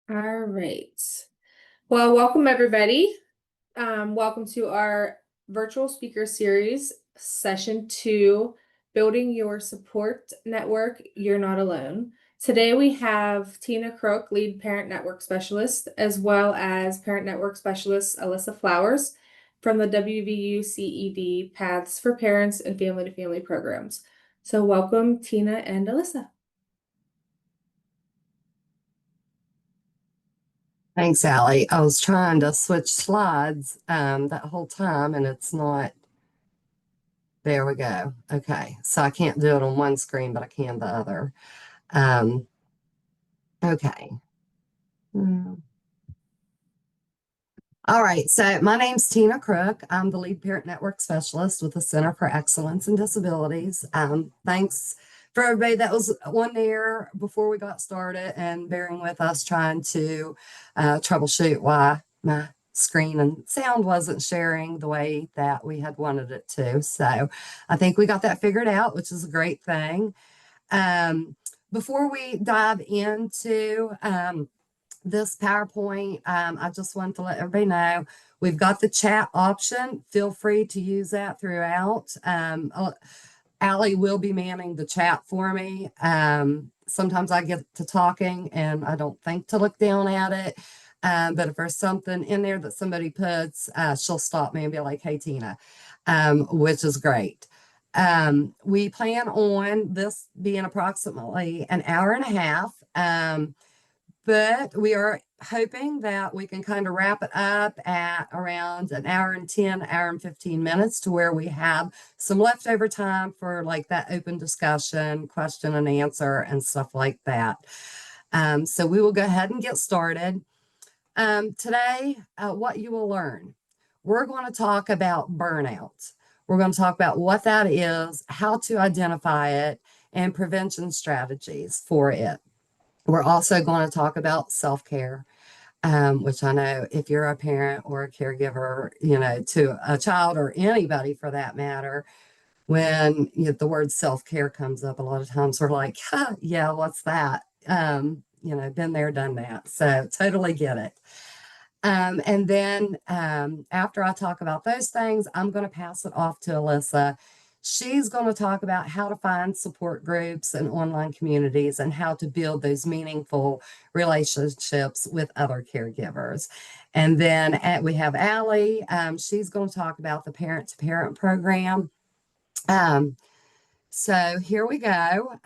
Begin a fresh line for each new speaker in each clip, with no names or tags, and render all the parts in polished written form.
All right. Well, welcome everybody. Welcome to our virtual speaker series, session 2, Building Your Support Network, You're Not Alone. Today we have Tina Crook, Lead Parent Network Specialist, as well as Parent Network Specialist Alyssa Flowers from the WVU CED Paths for Parents and Family to Family programs. So welcome, Tina and Alyssa.
Thanks, Allie. I was trying to switch slides that whole time and it's not. There we go. Okay. So I can't do it on one screen, but I can the other. Um, okay. Hmm. All right. So my name's Tina Crook. I'm the Lead Parent Network Specialist with the Center for Excellence in Disabilities. Thanks for everybody that was on there before we got started and bearing with us trying to troubleshoot why my screen and sound wasn't sharing the way that we had wanted it to. So I think we got that figured out, which is a great thing. Before we dive into this PowerPoint, I just want to let everybody know we've got the chat option. Feel free to use that throughout. Allie will be manning the chat for me. Sometimes I get to talking and I don't think to look down at it. But if there's something in there that somebody puts, she'll stop me and be like, hey, Tina, which is great. We plan on this being approximately an hour and a half. But we are hoping that we can kind of wrap it up at around an hour and 10, hour and 15 minutes to where we have some leftover time for like that open discussion, question and answer, and stuff like that. So we will go ahead and get started. Today, what you will learn, we're going to talk about burnout. We're going to talk about what that is, how to identify it, and prevention strategies for it. We're also going to talk about self-care, which I know if you're a parent or a caregiver, to a child or anybody for that matter, when the word self-care comes up, a lot of times we're like, huh, yeah, what's that? Been there, done that. So totally get it. And then after I talk about those things, I'm going to pass it off to Alyssa. She's going to talk about how to find support groups and online communities and how to build those meaningful relationships with other caregivers. And then we have Allie. She's going to talk about the parent to parent program. So here we go.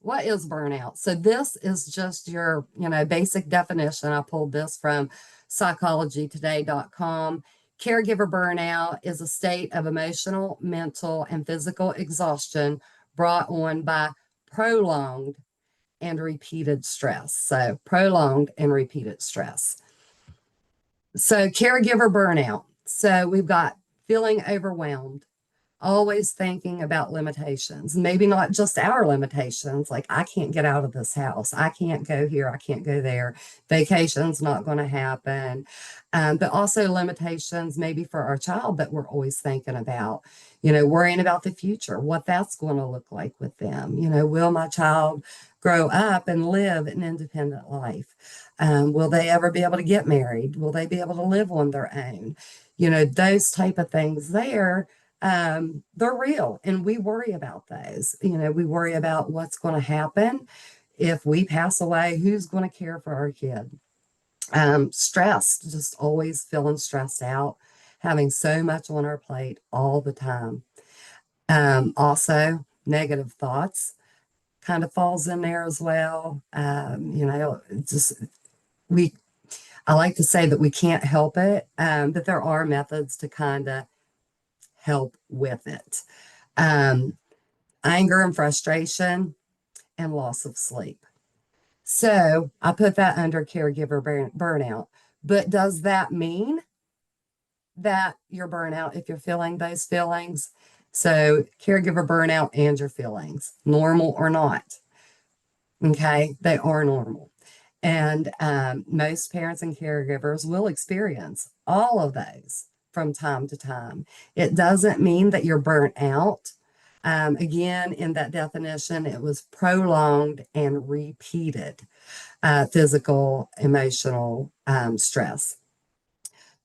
What is burnout? So this is just your, basic definition. I pulled this from psychologytoday.com. Caregiver burnout is a state of emotional, mental, and physical exhaustion brought on by prolonged and repeated stress. So prolonged and repeated stress. So caregiver burnout. So we've got feeling overwhelmed, always thinking about limitations, maybe not just our limitations, like I can't get out of this house, I can't go here, I can't go there, vacation's not going to happen, but also limitations maybe for our child that we're always thinking about, worrying about the future, what that's going to look like with them. Will my child grow up and live an independent life? Will they ever be able to get married? Will they be able to live on their own? Those type of things there, they're real and we worry about those. We worry about what's going to happen if we pass away, who's going to care for our kid. Stressed, just always feeling stressed out, having so much on our plate all the time. Also negative thoughts kind of falls in there as well. Just we I like to say that we can't help it, but there are methods to kind of help with it. Um, Anger and frustration and loss of sleep. So I put that under caregiver burnout. But does that mean that you're burnout if you're feeling those feelings? So caregiver burnout and your feelings, normal or not. Okay, they are normal. And most parents and caregivers will experience all of those from time to time. It doesn't mean that you're burnt out. Again, in that definition, it was prolonged and repeated physical, emotional stress.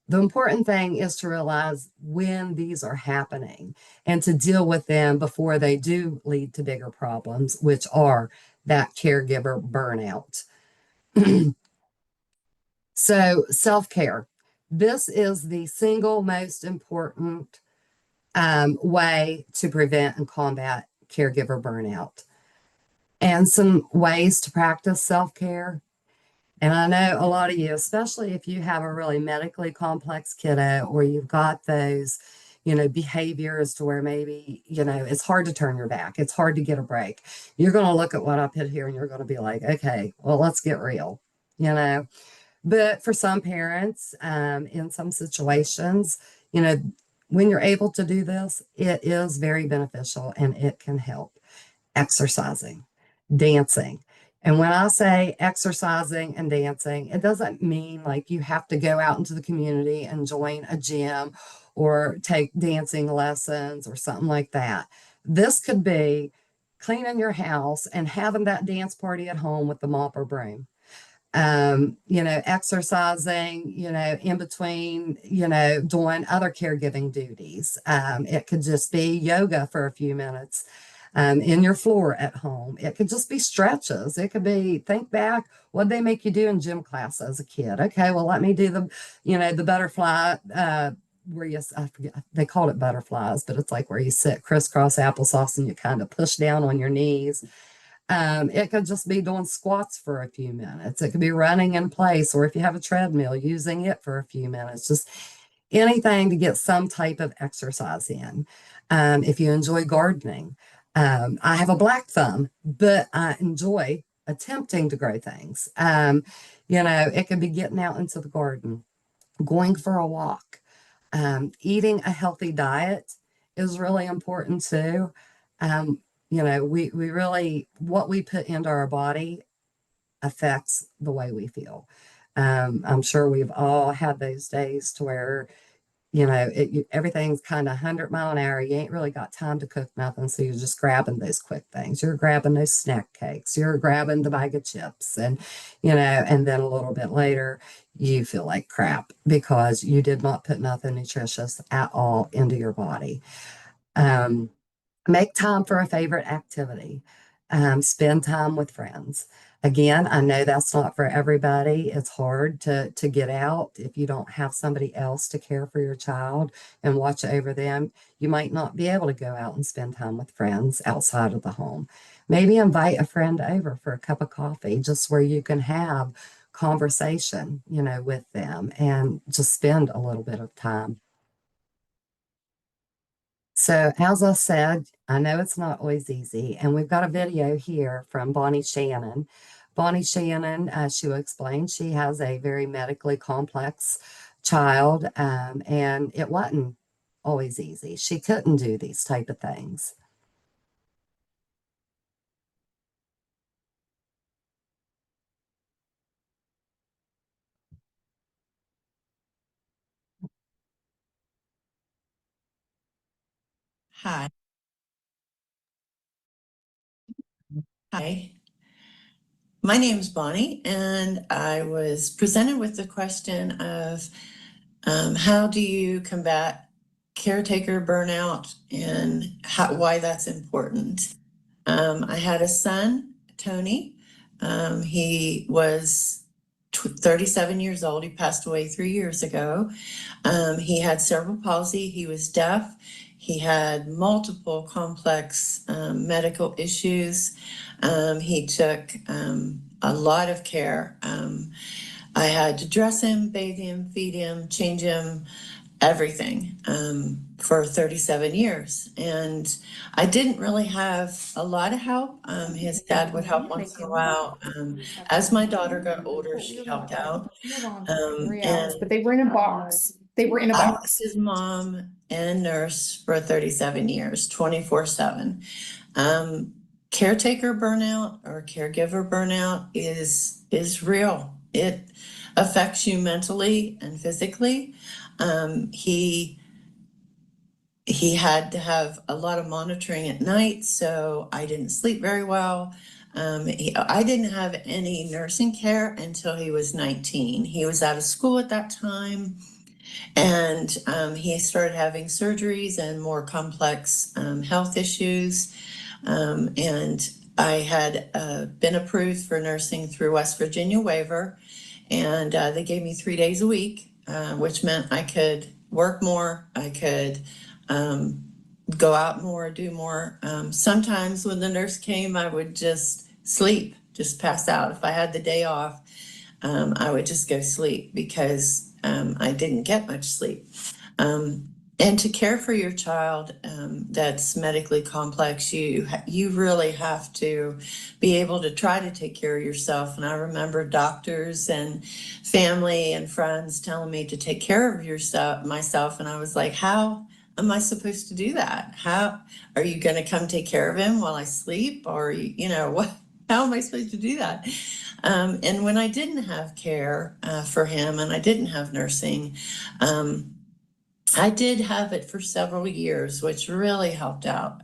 The important thing is to realize when these are happening and to deal with them before they do lead to bigger problems, which are that caregiver burnout. So, self care. This is the single most important way to prevent and combat caregiver burnout. And some ways to practice self care. And I know a lot of you, especially if you have a really medically complex kiddo or you've got those, behaviors to where maybe, it's hard to turn your back, it's hard to get a break. You're going to look at what I put here and you're going to be like, okay, well, let's get real, you know. But for some parents, in some situations, you know, when you're able to do this, it is very beneficial and it can help. Exercising, dancing. And when I say exercising and dancing, it doesn't mean like you have to go out into the community and join a gym or take dancing lessons or something like that. This could be cleaning your house and having that dance party at home with the mop or broom. Exercising, in between, doing other caregiving duties. It could just be yoga for a few minutes in your floor at home. It could just be stretches. It could be, think back, what they make you do in gym class as a kid. Okay, well, let me do the butterfly, where I forget, they called it butterflies, but it's like where you sit crisscross applesauce and you kind of push down on your knees. It could just be doing squats for a few minutes. It could be running in place, or if you have a treadmill, using it for a few minutes. Just anything to get some type of exercise in. If you enjoy gardening, I have a black thumb, but I enjoy attempting to grow things. It could be getting out into the garden, going for a walk, eating a healthy diet is really important too. We really, what we put into our body affects the way we feel. I'm sure we've all had those days to where, everything's kind of 100 mile an hour. You ain't really got time to cook nothing. So you're just grabbing those quick things. You're grabbing those snack cakes. You're grabbing the bag of chips. And then a little bit later, you feel like crap because you did not put nothing nutritious at all into your body. Um, Make time for a favorite activity. Spend time with friends. Again, I know that's not for everybody. It's hard to get out if you don't have somebody else to care for your child and watch over them. You might not be able to go out and spend time with friends outside of the home. Maybe invite a friend over for a cup of coffee, just where you can have conversation, with them and just spend a little bit of time. So, as I said, I know it's not always easy, and we've got a video here from Bonnie Shannon. Bonnie Shannon, she will explain she has a very medically complex child, and it wasn't always easy. She couldn't do these type of things.
Hi. Hi. My name is Bonnie, and I was presented with the question of how do you combat caretaker burnout and why that's important. I had a son, Tony. He was 37 years old. He passed away 3 years ago. He had cerebral palsy. He was deaf. He had multiple complex medical issues. He took a lot of care. I had to dress him, bathe him, feed him, change him, everything for 37 years. And I didn't really have a lot of help. His dad would help once in a while. As my daughter got older, she helped out.
But they were in a box. They were in a
I was
box.
his mom and nurse for 37 years, 24/7. Caretaker burnout or caregiver burnout is real. It affects you mentally and physically. He he had to have a lot of monitoring at night, so I didn't sleep very well. I didn't have any nursing care until he was 19. He was out of school at that time, and he started having surgeries and more complex health issues. And I had been approved for nursing through West Virginia waiver, and they gave me 3 days a week, which meant I could work more, I could go out more, do more. Sometimes when the nurse came, I would just sleep, just pass out. If I had the day off, I would just go sleep because I didn't get much sleep. And to care for your child that's medically complex, you really have to be able to try to take care of yourself. And I remember doctors and family and friends telling me to take care of myself, and I was like, how am I supposed to do that? How are you going to come take care of him while I sleep? Or what? How am I supposed to do that? And when I didn't have care for him, and I didn't have nursing, I did have it for several years, which really helped out.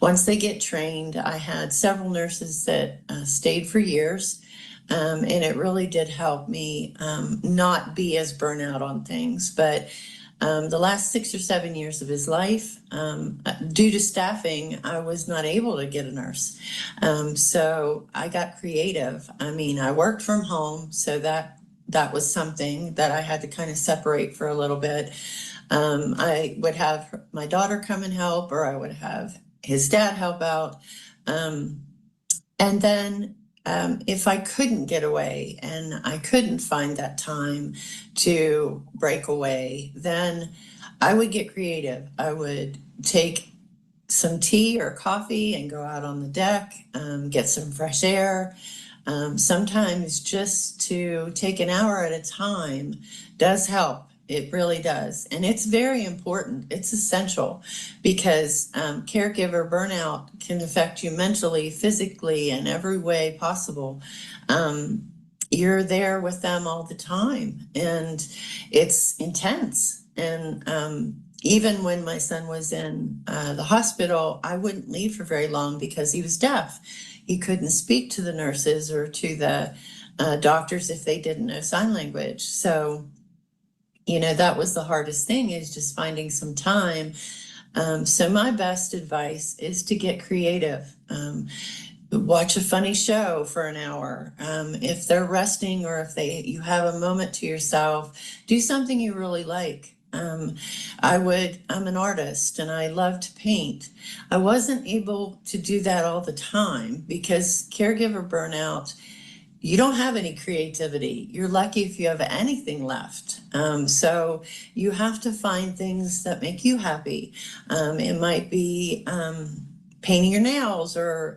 Once they get trained, I had several nurses that stayed for years, and it really did help me not be as burnout on things. But the last 6 or 7 years of his life, due to staffing, I was not able to get a nurse. So I got creative. I mean, I worked from home, so that was something that I had to kind of separate for a little bit. I would have my daughter come and help, or I would have his dad help out. And then if I couldn't get away and I couldn't find that time to break away, then I would get creative. I would take some tea or coffee and go out on the deck, get some fresh air. Sometimes just to take an hour at a time does help. It really does. And it's very important. It's essential because caregiver burnout can affect you mentally, physically, in every way possible. You're there with them all the time, and it's intense. And even when my son was in the hospital, I wouldn't leave for very long because he was deaf. He couldn't speak to the nurses or to the doctors if they didn't know sign language. So, that was the hardest thing, is just finding some time. So my best advice is to get creative. Watch a funny show for an hour. If they're resting, or if you have a moment to yourself, do something you really like. I'm an artist and I love to paint. I wasn't able to do that all the time because caregiver burnout, you don't have any creativity. You're lucky if you have anything left. So you have to find things that make you happy. It might be painting your nails, or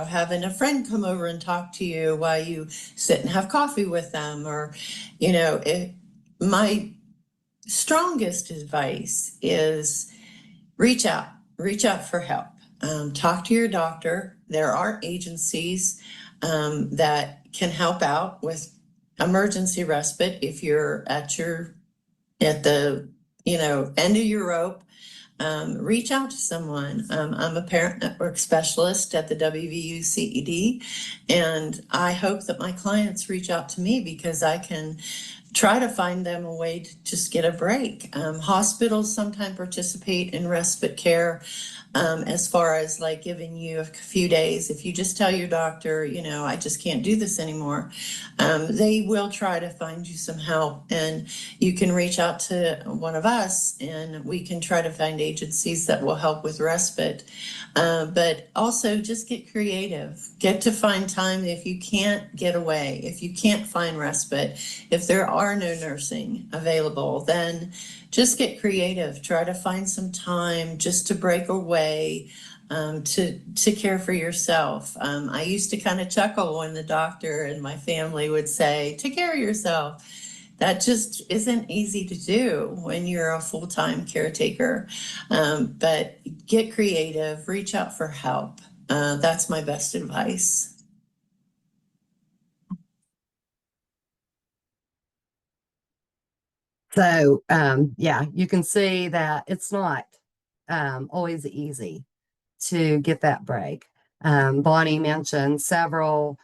having a friend come over and talk to you while you sit and have coffee with them. Or my strongest advice is reach out for help. Talk to your doctor. There are agencies that can help out with emergency respite if you're at the end of your rope. Reach out to someone. I'm a parent network specialist at the WVU CED, and I hope that my clients reach out to me because I can try to find them a way to just get a break. Hospitals sometimes participate in respite care, as far as like giving you a few days. If you just tell your doctor, I just can't do this anymore, they will try to find you some help, and you can reach out to one of us and we can try to find agencies that will help with respite. But also just get creative, get to find time. If you can't get away, if you can't find respite, if there are no nursing available, then just get creative. Try to find some time just to break away, to care for yourself. I used to kind of chuckle when the doctor and my family would say, take care of yourself. That just isn't easy to do when you're a full-time caretaker. But get creative, reach out for help. That's my best advice.
So, yeah, you can see that it's not always easy to get that break. Bonnie mentioned several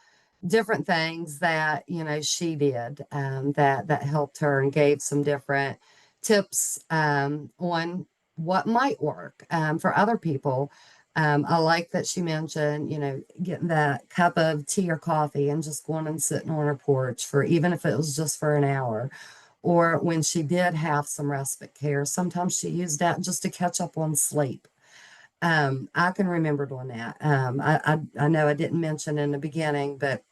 different things that she did, that helped her and gave some different tips on what might work for other people. I like that she mentioned, getting that cup of tea or coffee and just going and sitting on her porch for, even if it was just for an hour. Or when she did have some respite care, sometimes she used that just to catch up on sleep. I can remember doing that. I know I didn't mention in the beginning, but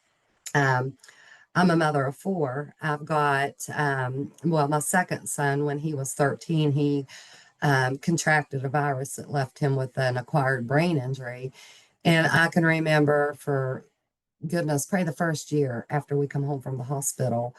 um, I'm a mother of four. I've got, well, my second son, when he was 13, he contracted a virus that left him with an acquired brain injury. And I can remember, for goodness, probably the first year after we come home from the hospital,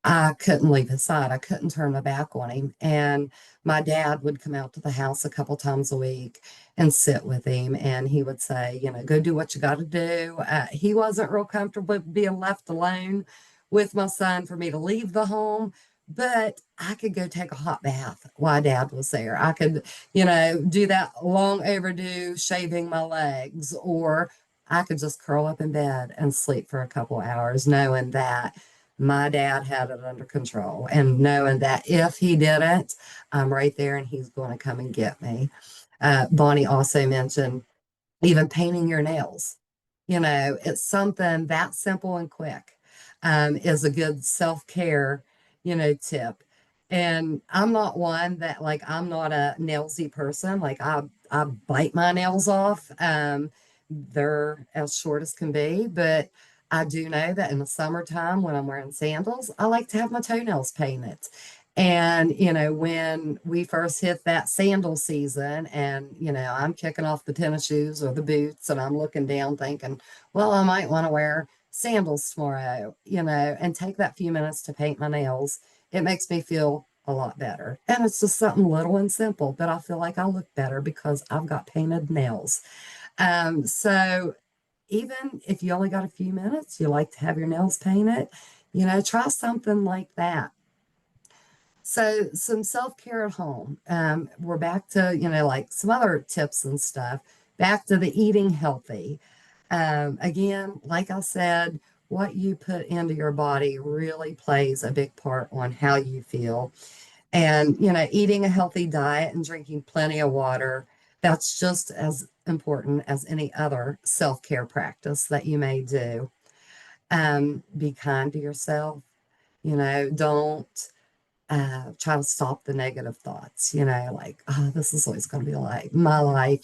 I couldn't leave his side. I couldn't turn my back on him. And my dad would come out to the house a couple times a week and sit with him. And he would say, go do what you got to do. He wasn't real comfortable being left alone with my son for me to leave the home, but I could go take a hot bath while dad was there. I could, do that long overdue shaving my legs, or I could just curl up in bed and sleep for a couple hours, knowing that my dad had it under control, and knowing that if he didn't, I'm right there and he's going to come and get me. Bonnie also mentioned even painting your nails. It's something that simple and quick, is a good self-care, tip. And I'm not one that, like, I'm not a nailsy person. Like, I bite my nails off. They're as short as can be, but I do know that in the summertime when I'm wearing sandals, I like to have my toenails painted. And, when we first hit that sandal season and, I'm kicking off the tennis shoes or the boots and I'm looking down thinking, well, I might want to wear sandals tomorrow, and take that few minutes to paint my nails. It makes me feel a lot better. And it's just something little and simple, but I feel like I look better because I've got painted nails. So even if you only got a few minutes, you like to have your nails painted, try something like that. So some self-care at home. We're back to, like some other tips and stuff, back to the eating healthy. Again, like I said, what you put into your body really plays a big part on how you feel. And, eating a healthy diet and drinking plenty of water, that's just as important as any other self-care practice that you may do. Be kind to yourself. Don't try to stop the negative thoughts, like, oh, this is always going to be like my life,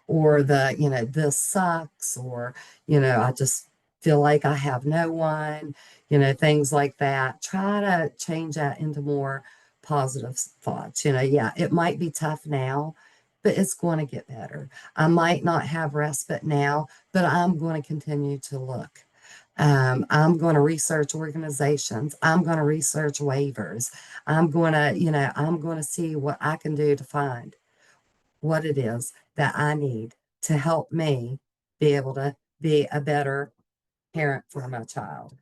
or the, this sucks, or, I just feel like I have no one, things like that. Try to change that into more positive thoughts. Yeah, it might be tough now, but it's going to get better. I might not have respite now, but I'm going to continue to look. I'm going to research organizations. I'm going to research waivers. I'm going to see what I can do to find what it is that I need to help me be able to be a better parent for my child.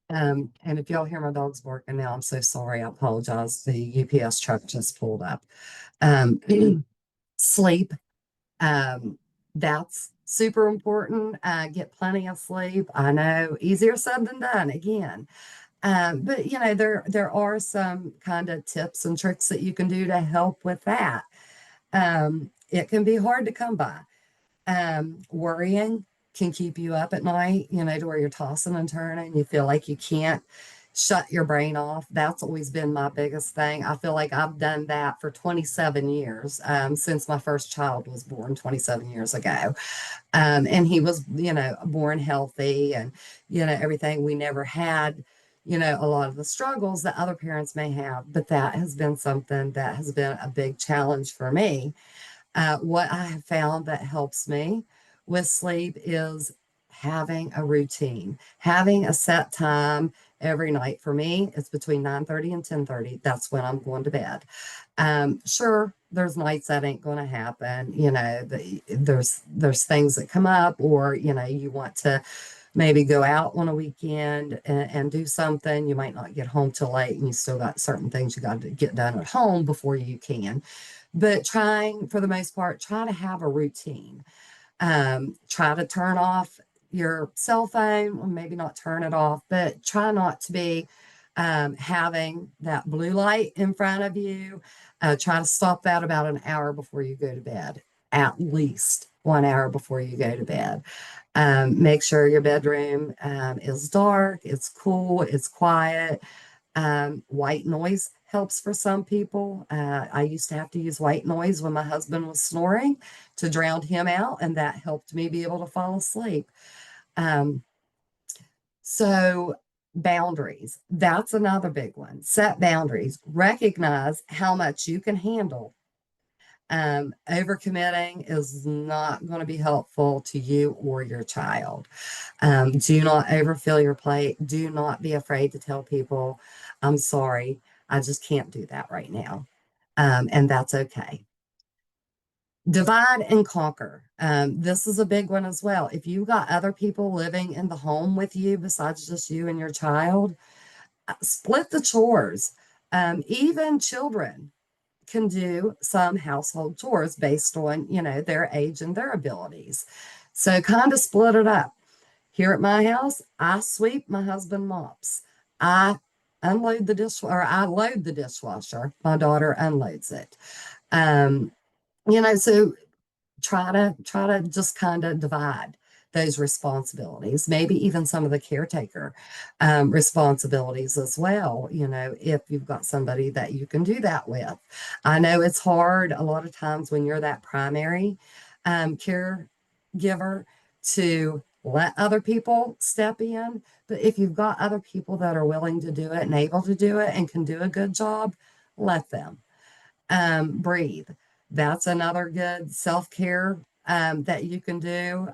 And if y'all hear my dogs barking now, I'm so sorry. I apologize. The UPS truck just pulled up. Um, Sleep. Um, that's super important. Get plenty of sleep. I know, easier said than done again. But there are some kind of tips and tricks that you can do to help with that. It can be hard to come by. Worrying can keep you up at night, to where you're tossing and turning. You feel like you can't shut your brain off. That's always been my biggest thing. I feel like I've done that for 27 years, since my first child was born 27 years ago. And he was, born healthy and, everything. We never had, a lot of the struggles that other parents may have, but that has been something that has been a big challenge for me. What I have found that helps me with sleep is having a routine, having a set time every night. For me, it's between 9:30 and 10:30. That's when I'm going to bed. Sure, there's nights that ain't going to happen. There's things that come up, or you want to maybe go out on a weekend and do something. You might not get home till late and you still got certain things you got to get done at home before you can. But trying, for the most part, try to have a routine. Try to turn off your cell phone, or maybe not turn it off, but try not to be having that blue light in front of you. Try to stop that about an hour before you go to bed, at least 1 hour before you go to bed. Make sure your bedroom is dark, it's cool, it's quiet. White noise helps for some people. I used to have to use white noise when my husband was snoring to drown him out, and that helped me be able to fall asleep. Um, so, boundaries, that's another big one. Set boundaries, recognize how much you can handle. Overcommitting is not going to be helpful to you or your child. Do not overfill your plate. Do not be afraid to tell people, I'm sorry, I just can't do that right now. And that's okay. Divide and conquer. This is a big one as well. If you've got other people living in the home with you besides just you and your child, split the chores. Even children can do some household chores based on, their age and their abilities. So kind of split it up. Here at my house, I sweep, my husband mops. I unload the dishwasher, or I load the dishwasher. My daughter unloads it. Um, so try to just kind of divide those responsibilities, maybe even some of the caretaker responsibilities as well, if you've got somebody that you can do that with. I know it's hard a lot of times when you're that primary caregiver to let other people step in, but if you've got other people that are willing to do it and able to do it and can do a good job, let them. Breathe. That's another good self-care that you can do.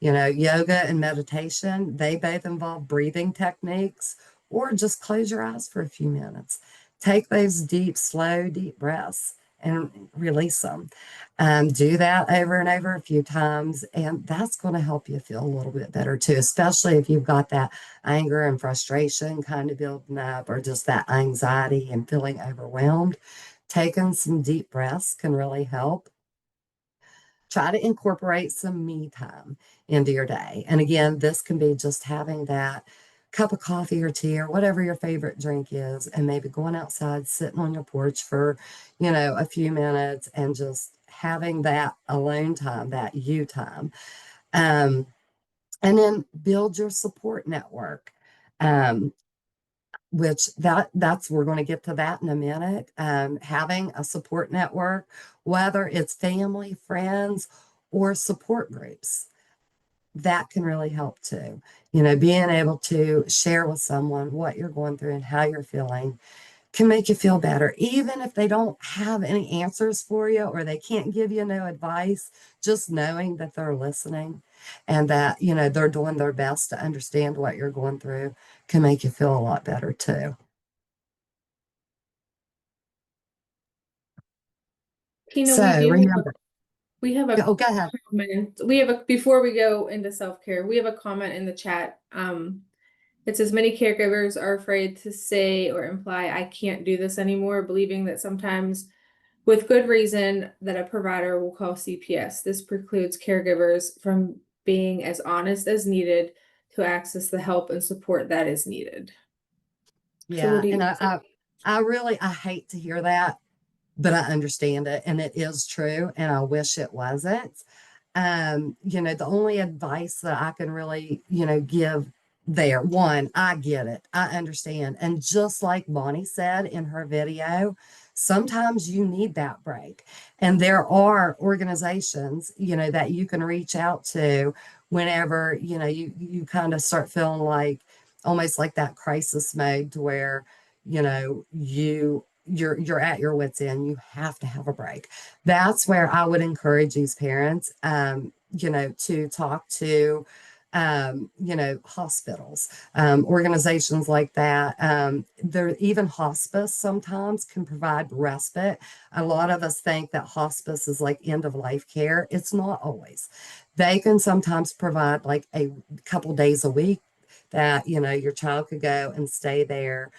Yoga and meditation, they both involve breathing techniques, or just close your eyes for a few minutes. Take those deep, slow, deep breaths and release them. Do that over and over a few times, and that's going to help you feel a little bit better too, especially if you've got that anger and frustration kind of building up, or just that anxiety and feeling overwhelmed. Taking some deep breaths can really help. Try to incorporate some me time into your day. And again, this can be just having that cup of coffee or tea or whatever your favorite drink is, and maybe going outside, sitting on your porch for, a few minutes and just having that alone time, that you time. Um, and then build your support network. Which that's we're going to get to that in a minute. Having a support network, whether it's family, friends, or support groups, that can really help too. Being able to share with someone what you're going through and how you're feeling can make you feel better, even if they don't have any answers for you or they can't give you no advice. Just knowing that they're listening and that they're doing their best to understand what you're going through can make you feel a lot better too.
Tina,
So remember,
we have a
oh, go ahead.
comment. Before we go into self-care, we have a comment in the chat. It says many caregivers are afraid to say or imply, I can't do this anymore, believing that sometimes with good reason that a provider will call CPS. This precludes caregivers from being as honest as needed to access the help and support that is needed. So what
Yeah,
do
and
you
I hate to hear that, but I understand it, and it is true, and I wish it wasn't. The only advice that I can really, give there, one, I get it, I understand. And just like Bonnie said in her video, sometimes you need that break. And there are organizations, that you can reach out to whenever, you kind of start feeling like almost like that crisis mode to where, you're at your wits end. You have to have a break. That's where I would encourage these parents, to talk to hospitals, organizations like that. There, even hospice sometimes can provide respite. A lot of us think that hospice is like end of life care. It's not always. They can sometimes provide like a couple days a week that, your child could go and stay there,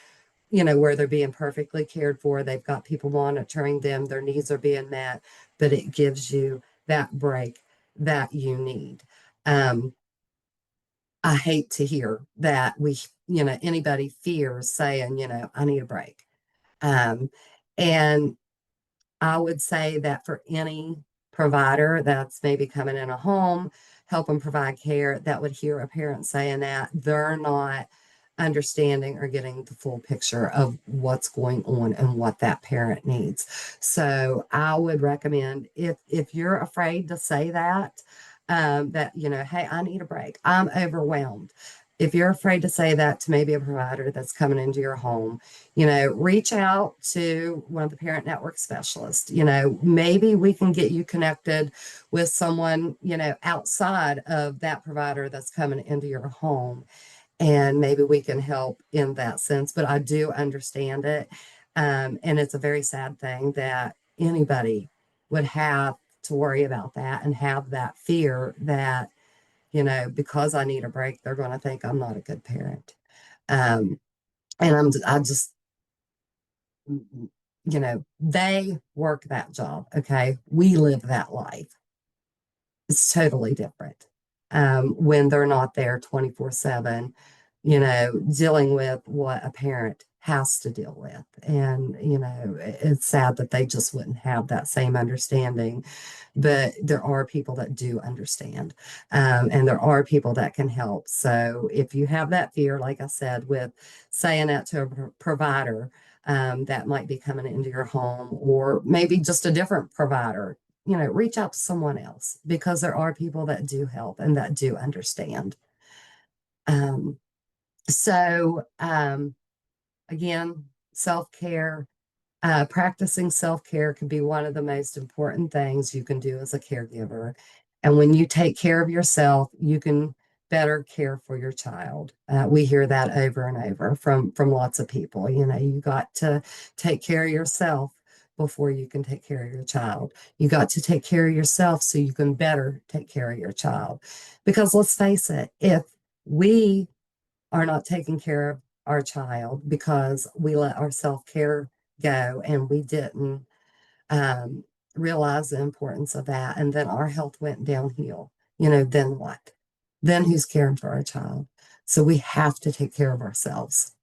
where they're being perfectly cared for. They've got people monitoring them, their needs are being met, but it gives you that break that you need. Um, I hate to hear that anybody fears saying, I need a break. Um, and I would say that for any provider that's maybe coming in a home, helping provide care, that would hear a parent saying that they're not understanding or getting the full picture of what's going on and what that parent needs. So I would recommend, if you're afraid to say that, that, hey, I need a break, I'm overwhelmed. If you're afraid to say that to maybe a provider that's coming into your home, reach out to one of the parent network specialists. Maybe we can get you connected with someone, outside of that provider that's coming into your home. And maybe we can help in that sense. But I do understand it. And it's a very sad thing that anybody would have to worry about that and have that fear that, because I need a break, they're going to think I'm not a good parent. Um, and I just, they work that job. Okay. We live that life. It's totally different. When they're not there 24/7, dealing with what a parent has to deal with. And, it's sad that they just wouldn't have that same understanding, but there are people that do understand. And there are people that can help. So if you have that fear, like I said, with saying that to a provider, that might be coming into your home, or maybe just a different provider, reach out to someone else, because there are people that do help and that do understand. Um, so again, self-care, practicing self-care can be one of the most important things you can do as a caregiver. And when you take care of yourself, you can better care for your child. We hear that over and over from lots of people. You got to take care of yourself before you can take care of your child. You got to take care of yourself so you can better take care of your child. Because let's face it, if we are not taking care of our child because we let our self-care go and we didn't um, realize the importance of that, and then our health went downhill, then what? Then who's caring for our child? So we have to take care of ourselves.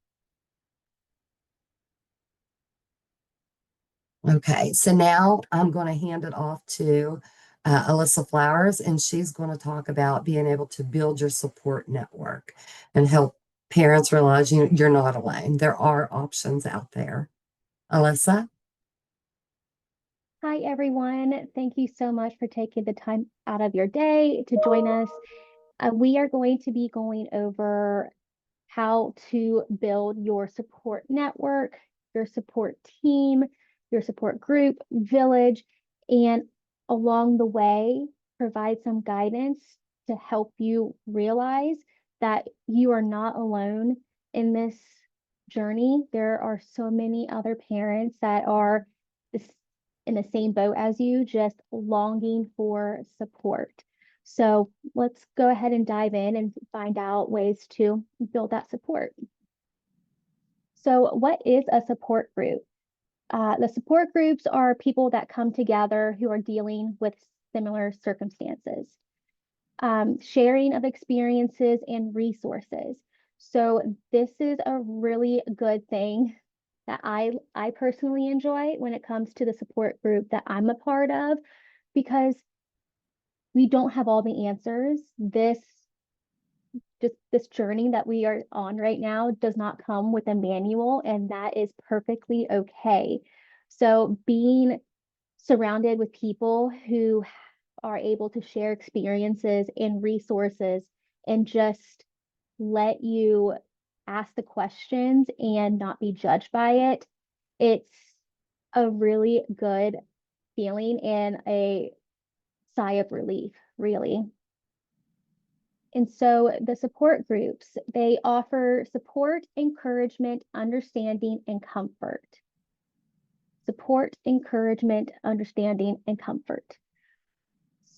Okay, so now I'm going to hand it off to Alyssa Flowers, and she's going to talk about being able to build your support network and help parents realize you're not alone. There are options out there. Alyssa?
Hi, everyone. Thank you so much for taking the time out of your day to join us. We are going to be going over how to build your support network, your support team, your support group, village, and along the way, provide some guidance to help you realize that you are not alone in this journey. There are so many other parents that are in the same boat as you, just longing for support. So let's go ahead and dive in and find out ways to build that support. So what is a support group? The support groups are people that come together who are dealing with similar circumstances, sharing of experiences and resources. So this is a really good thing that I personally enjoy when it comes to the support group that I'm a part of, because we don't have all the answers. This journey that we are on right now does not come with a manual, and that is perfectly okay. So being surrounded with people who are able to share experiences and resources and just let you ask the questions and not be judged by it, it's a really good feeling and a sigh of relief, really. And so the support groups, they offer support, encouragement, understanding, and comfort. Support, encouragement, understanding, and comfort.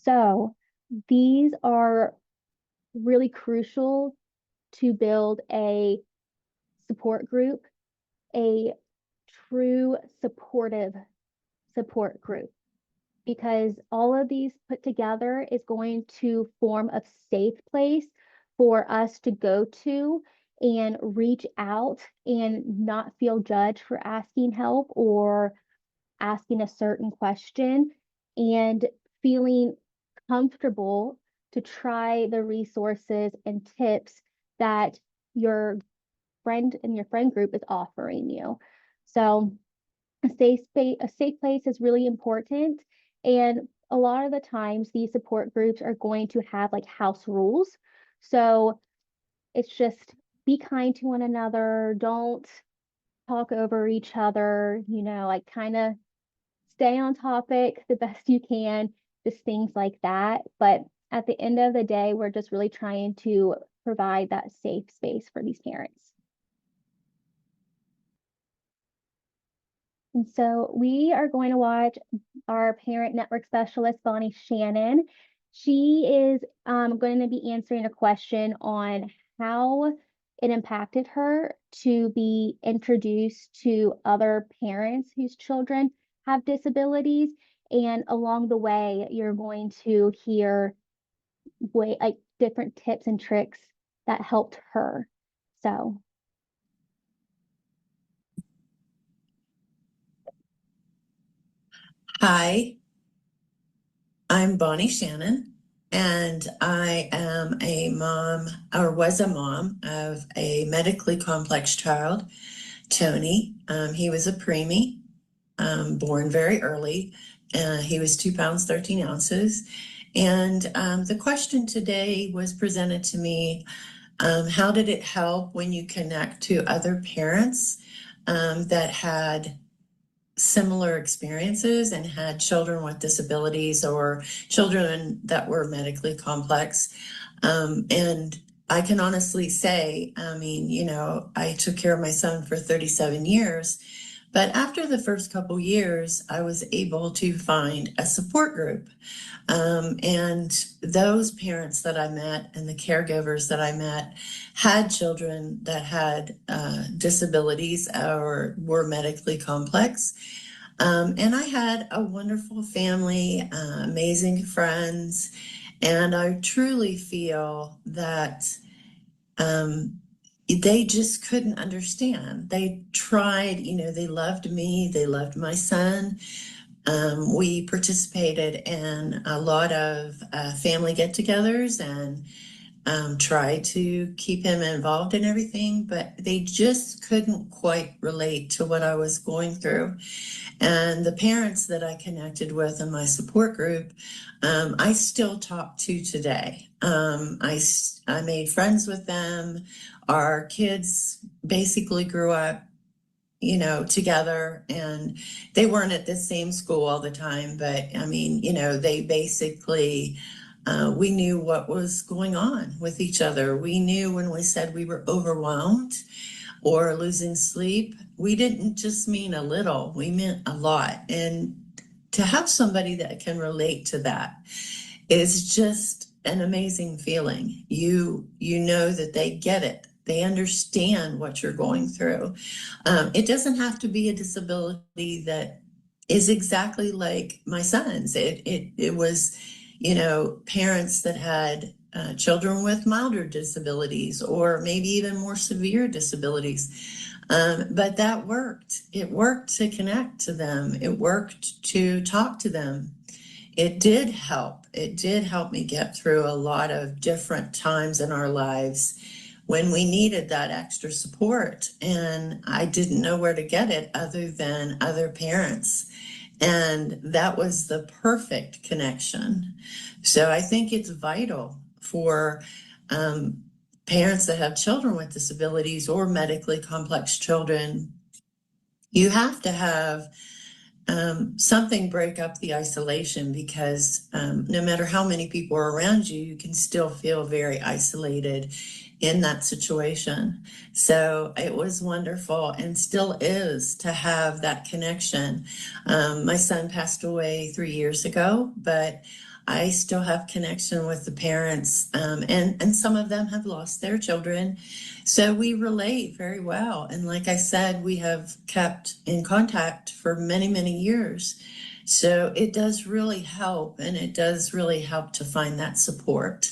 So these are really crucial to build a support group, a true supportive support group, because all of these put together is going to form a safe place for us to go to and reach out and not feel judged for asking help or asking a certain question, and feeling comfortable to try the resources and tips that your friend and your friend group is offering you. So a safe place is really important. And a lot of the times these support groups are going to have like house rules. So it's just be kind to one another. Don't talk over each other, like kind of stay on topic the best you can, just things like that. But at the end of the day, we're just really trying to provide that safe space for these parents. And so we are going to watch our parent network specialist, Bonnie Shannon. She is going to be answering a question on how it impacted her to be introduced to other parents whose children have disabilities. And along the way, you're going to hear like different tips and tricks that helped her. So
Hi, I'm Bonnie Shannon, and I am a mom, or was a mom, of a medically complex child, Tony. He was a preemie, born very early. He was 2 pounds, 13 ounces. And the question today was presented to me, how did it help when you connect to other parents that had similar experiences and had children with disabilities or children that were medically complex? And I can honestly say, I mean, I took care of my son for 37 years, but after the first couple years, I was able to find a support group. And those parents that I met and the caregivers that I met had children that had disabilities or were medically complex. And I had a wonderful family, amazing friends, and I truly feel that they just couldn't understand. They tried, they loved me, they loved my son. We participated in a lot of family get-togethers and tried to keep him involved in everything, but they just couldn't quite relate to what I was going through. And the parents that I connected with in my support group, I still talk to today. I made friends with them. Our kids basically grew up, together, and they weren't at the same school all the time, but I mean, they basically, we knew what was going on with each other. We knew when we said we were overwhelmed or losing sleep, we didn't just mean a little, we meant a lot. And to have somebody that can relate to that is just an amazing feeling. You know that they get it. They understand what you're going through. It doesn't have to be a disability that is exactly like my son's. It was, parents that had children with milder disabilities or maybe even more severe disabilities. But that worked. It worked to connect to them. It worked to talk to them. It did help. It did help me get through a lot of different times in our lives when we needed that extra support. And I didn't know where to get it other than other parents. And that was the perfect connection. So I think it's vital for parents that have children with disabilities or medically complex children. You have to have something break up the isolation, because no matter how many people are around you, you can still feel very isolated in that situation. So it was wonderful, and still is, to have that connection. My son passed away 3 years ago, but I still have connection with the parents, and some of them have lost their children. So we relate very well. And like I said, we have kept in contact for many, many years. So it does really help, and it does really help to find that support.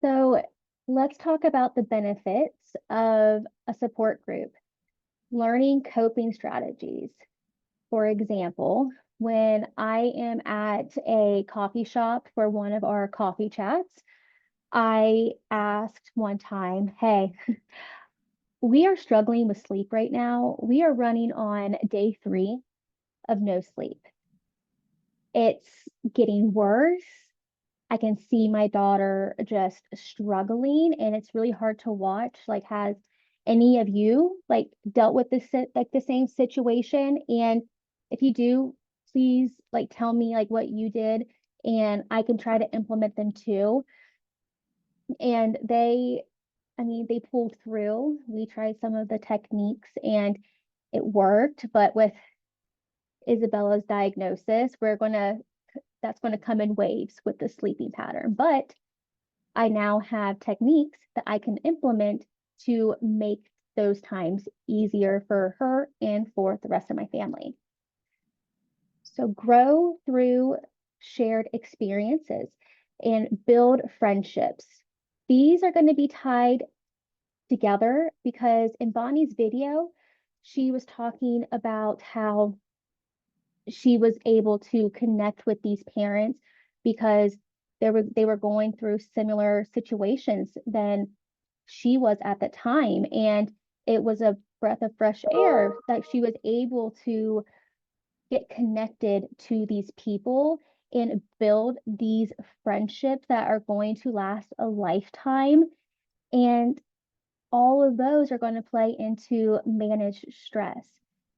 So let's talk about the benefits of a support group. Learning coping strategies. For example, when I am at a coffee shop for one of our coffee chats, I asked one time, hey, we are struggling with sleep right now. We are running on day 3 of no sleep. It's getting worse. I can see my daughter just struggling, and it's really hard to watch. Like, has any of you like dealt with this like the same situation? And if you do, please like tell me like what you did, and I can try to implement them too. And they pulled through. We tried some of the techniques and it worked, but with Isabella's diagnosis, that's going to come in waves with the sleeping pattern. But I now have techniques that I can implement to make those times easier for her and for the rest of my family. So grow through shared experiences and build friendships. These are going to be tied together because in Bonnie's video, she was talking about how she was able to connect with these parents because they were going through similar situations than she was at the time, and it was a breath of fresh air that she was able to get connected to these people and build these friendships that are going to last a lifetime. And all of those are going to play into manage stress.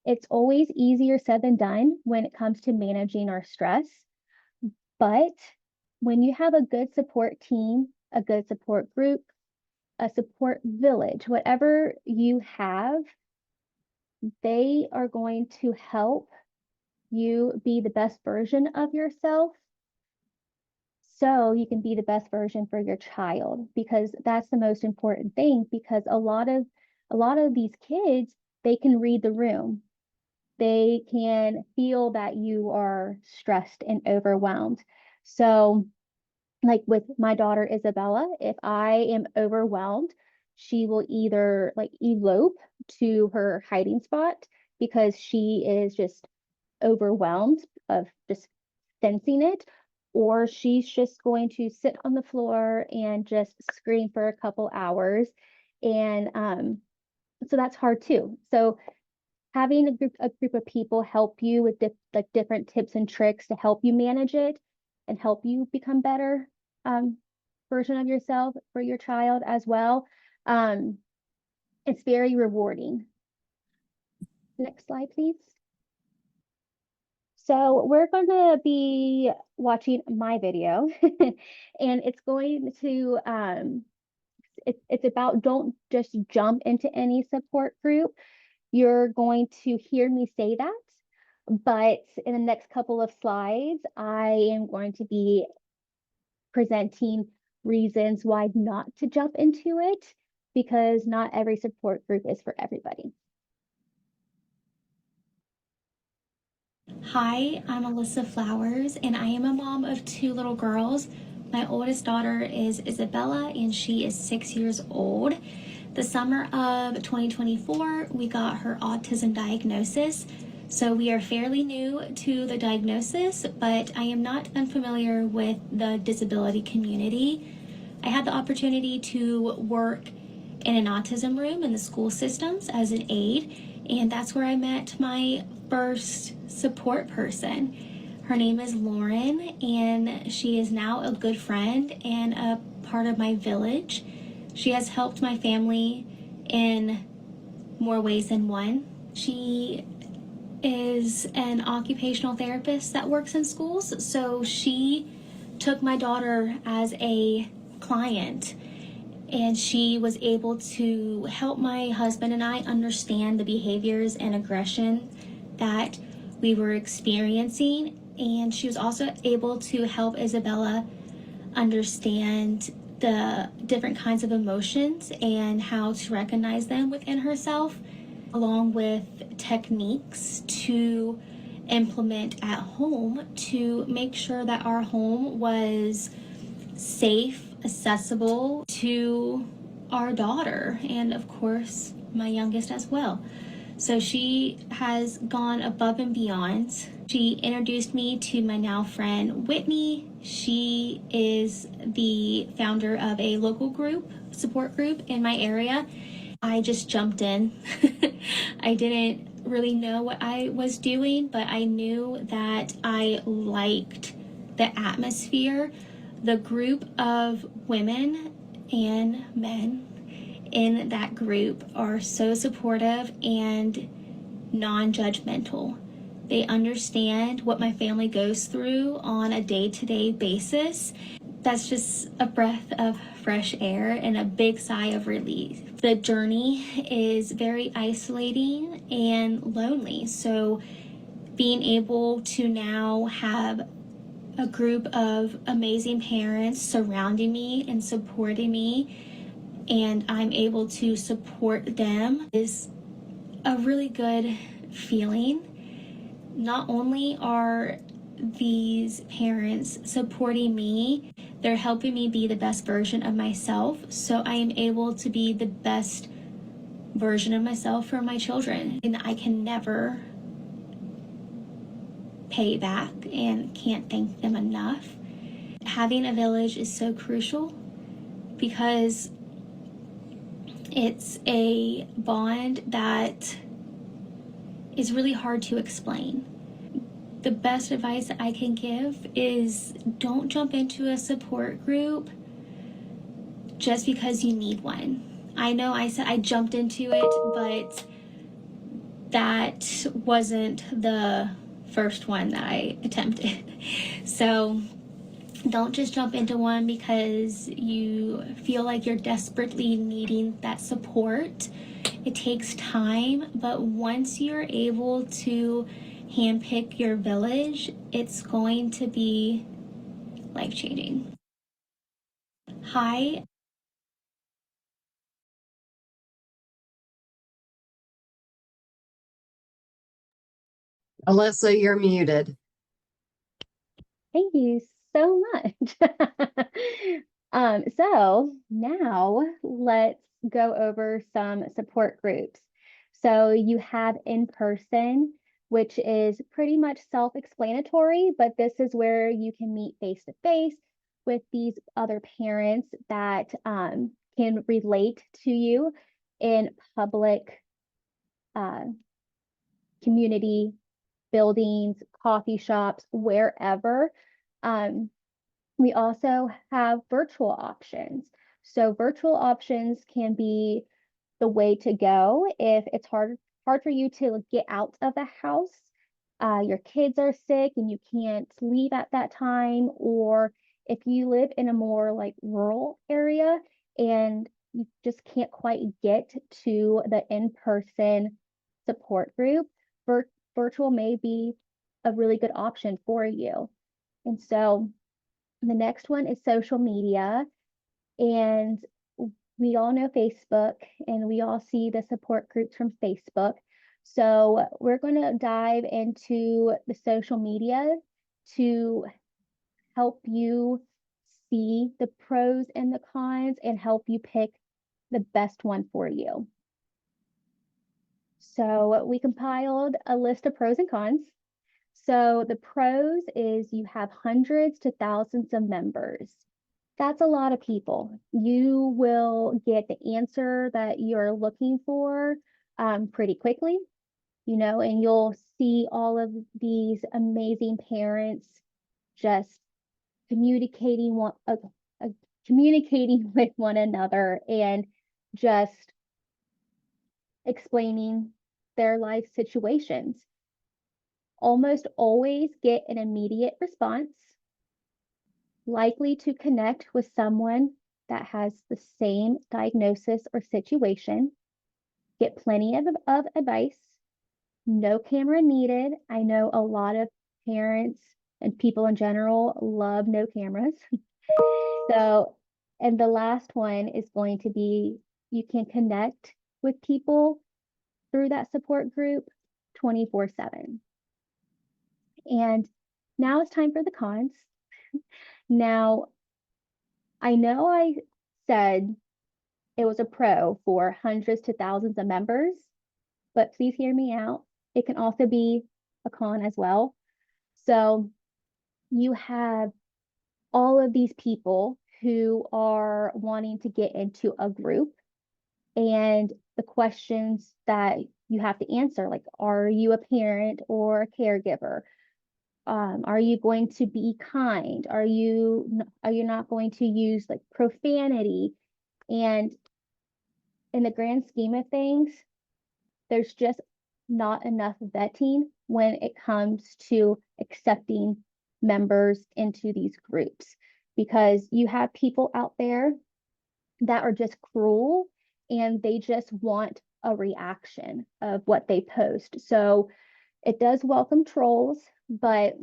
It's always easier said than done when it comes to managing our stress. But when you have a good support team, a good support group, a support village, whatever you have, they are going to help you be the best version of yourself so you can be the best version for your child, because that's the most important thing. Because a lot of these kids, they can read the room. They can feel that you are stressed and overwhelmed. So like with my daughter Isabella, if I am overwhelmed, she will either like elope to her hiding spot because she is just overwhelmed of just sensing it, or she's just going to sit on the floor and just scream for a couple hours. And so that's hard too. So having a group of people help you with like different tips and tricks to help you manage it and help you become better version of yourself for your child as well. It's very rewarding. Next slide, please. So we're going to be watching my video and it's going to, it's about don't just jump into any support group. You're going to hear me say that, but in the next couple of slides, I am going to be presenting reasons why not to jump into it, because not every support group is for everybody.
Hi, I'm Alyssa Flowers, and I am a mom of 2 little girls. My oldest daughter is Isabella, and she is 6 years old. The summer of 2024, we got her autism diagnosis. So we are fairly new to the diagnosis, but I am not unfamiliar with the disability community. I had the opportunity to work in an autism room in the school systems as an aide, and that's where I met my first support person. Her name is Lauren, and she is now a good friend and a part of my village. She has helped my family in more ways than one. She is an occupational therapist that works in schools, so she took my daughter as a client, and she was able to help my husband and I understand the behaviors and aggression that we were experiencing. And she was also able to help Isabella understand the different kinds of emotions and how to recognize them within herself, along with techniques to implement at home to make sure that our home was safe, accessible to our daughter, and of course, my youngest as well. So she has gone above and beyond. She introduced me to my now friend, Whitney. She is the founder of a local group, support group in my area. I just jumped in. I didn't really know what I was doing, but I knew that I liked the atmosphere. The group of women and men in that group are so supportive and non-judgmental. They understand what my family goes through on a day-to-day basis. That's just a breath of fresh air and a big sigh of relief. The journey is very isolating and lonely, so being able to now have a group of amazing parents surrounding me and supporting me, and I'm able to support them, is a really good feeling. Not only are these parents supporting me, they're helping me be the best version of myself, so I am able to be the best version of myself for my children. And I can never pay back and can't thank them enough. Having a village is so crucial because it's a bond that is really hard to explain. The best advice that I can give is don't jump into a support group just because you need one. I know I said I jumped into it, but that wasn't the first one that I attempted. So don't just jump into one because you feel like you're desperately needing that support. It takes time, but once you're able to handpick your village, it's going to be life-changing. Hi.
Alyssa, you're muted.
Thank you so much. So now let's go over some support groups. So you have in person, which is pretty much self-explanatory, but this is where you can meet face to face with these other parents that can relate to you in public community buildings, coffee shops, wherever. We also have virtual options. So virtual options can be the way to go if it's hard for you to get out of the house. Your kids are sick and you can't leave at that time, or if you live in a more like rural area and you just can't quite get to the in-person support group, virtual may be a really good option for you. And so the next one is social media. And we all know Facebook and we all see the support groups from Facebook. So we're going to dive into the social media to help you see the pros and the cons and help you pick the best one for you. So we compiled a list of pros and cons. So the pros is you have hundreds to thousands of members. That's a lot of people. You will get the answer that you're looking for pretty quickly, and you'll see all of these amazing parents just communicating communicating with one another and just explaining their life situations. Almost always get an immediate response, likely to connect with someone that has the same diagnosis or situation, get plenty of advice, no camera needed. I know a lot of parents and people in general love no cameras. So, and the last one is going to be you can connect with people through that support group 24/7. And now it's time for the cons. Now, I know I said it was a pro for hundreds to thousands of members, but please hear me out. It can also be a con as well. So you have all of these people who are wanting to get into a group, and the questions that you have to answer, like, are you a parent or a caregiver? Are you going to be kind? Are you not going to use like profanity? And in the grand scheme of things, there's just not enough vetting when it comes to accepting members into these groups, because you have people out there that are just cruel and they just want a reaction of what they post. So it does welcome trolls, but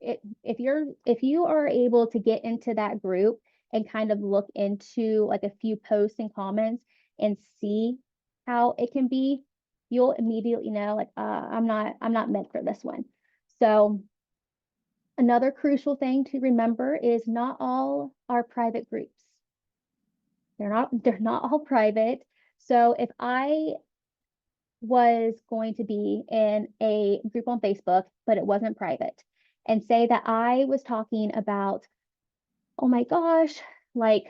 if you are able to get into that group and kind of look into like a few posts and comments and see how it can be, you'll immediately know like I'm not meant for this one. So another crucial thing to remember is not all are private groups. They're not all private. So if I was going to be in a group on Facebook, but it wasn't private, and say that I was talking about, oh my gosh, like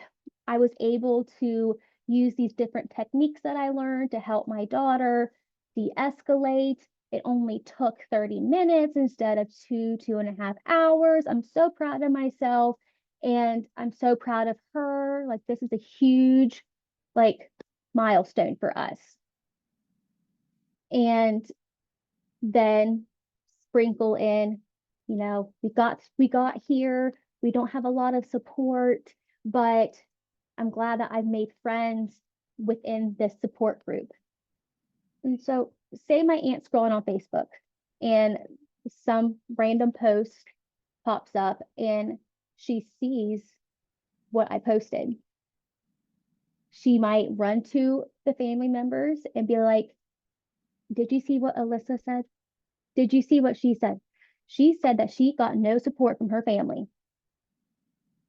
I was able to use these different techniques that I learned to help my daughter de-escalate. It only took 30 minutes instead of 2.5 hours. I'm so proud of myself and I'm so proud of her. Like this is a huge like milestone for us. And then sprinkle in, we got here, we don't have a lot of support, but I'm glad that I've made friends within this support group. And so say my aunt's scrolling on Facebook and some random post pops up and she sees what I posted. She might run to the family members and be like, did you see what Alyssa said? Did you see what she said? She said that she got no support from her family,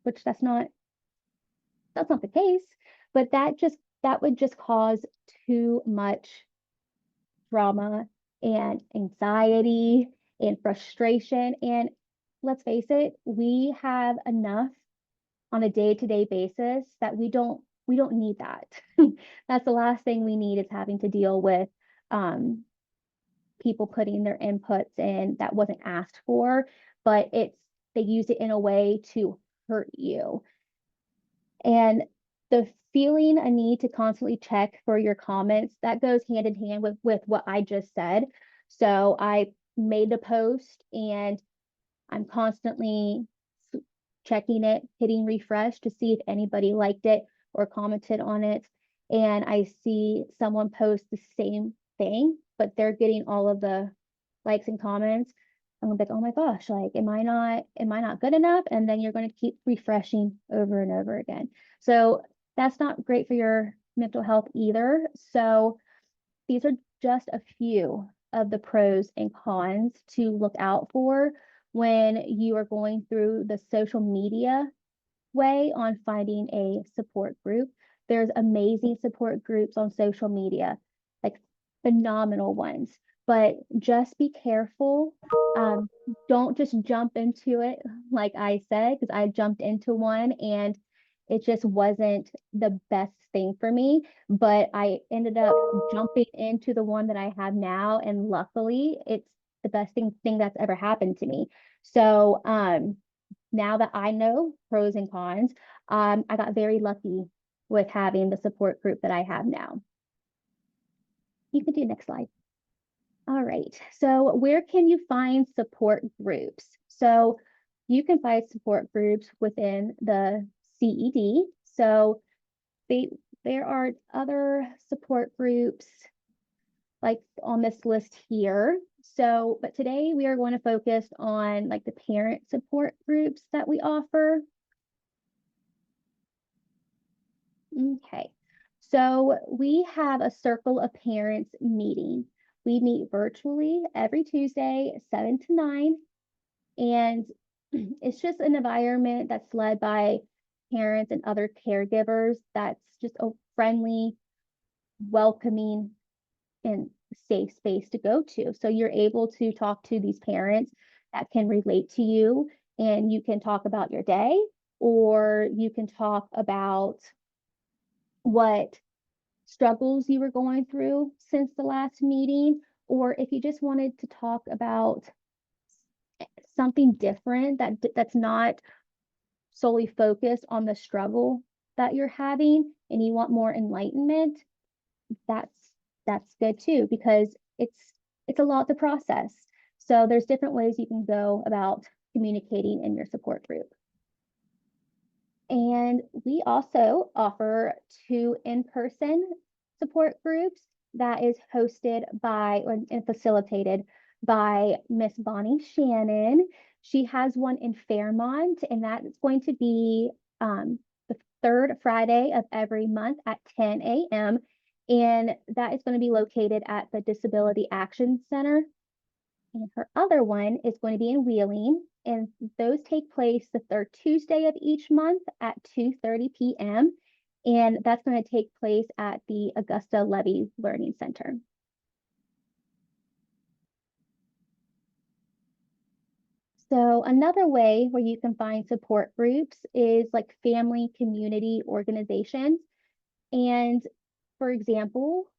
which that's not the case, but that would just cause too much drama and anxiety and frustration. And let's face it, we have enough on a day-to-day basis that we don't need that. That's the last thing we need, is having to deal with people putting their inputs in that wasn't asked for, but they use it in a way to hurt you. And the feeling a need to constantly check for your comments, that goes hand in hand with what I just said. So I made the post and I'm constantly checking it, hitting refresh to see if anybody liked it or commented on it. And I see someone post the same thing, but they're getting all of the likes and comments. I'm gonna be like, oh my gosh, like, am I not good enough? And then you're going to keep refreshing over and over again. So that's not great for your mental health either. So these are just a few of the pros and cons to look out for when you are going through the social media way on finding a support group. There's amazing support groups on social media, like phenomenal ones, but just be careful. Don't just jump into it, like I said, because I jumped into one and it just wasn't the best thing for me. But I ended up jumping into the one that I have now, and luckily it's the best thing that's ever happened to me. So now that I know pros and cons, I got very lucky with having the support group that I have now. You can do next slide. All right, so where can you find support groups? So you can find support groups within the CED. So there are other support groups like on this list here. So, but today we are going to focus on like the parent support groups that we offer. Okay, so we have a Circle of Parents meeting. We meet virtually every Tuesday, 7 to 9. And it's just an environment that's led by parents and other caregivers that's just a friendly, welcoming, and safe space to go to. So you're able to talk to these parents that can relate to you, and you can talk about your day, or you can talk about what struggles you were going through since the last meeting, or if you just wanted to talk about something different that's not solely focused on the struggle that you're having and you want more enlightenment, that's good too, because it's a lot to process. So there's different ways you can go about communicating in your support group. And we also offer 2 in-person support groups that is hosted by and facilitated by Miss Bonnie Shannon. She has one in Fairmont, and that is going to be the 3rd Friday of every month at 10 a.m. And that is going to be located at the Disability Action Center. And her other one is going to be in Wheeling, and those take place the 3rd Tuesday of each month at 2:30 p.m. And that's going to take place at the Augusta Levy Learning Center. So another way where you can find support groups is like family community organizations. And for example,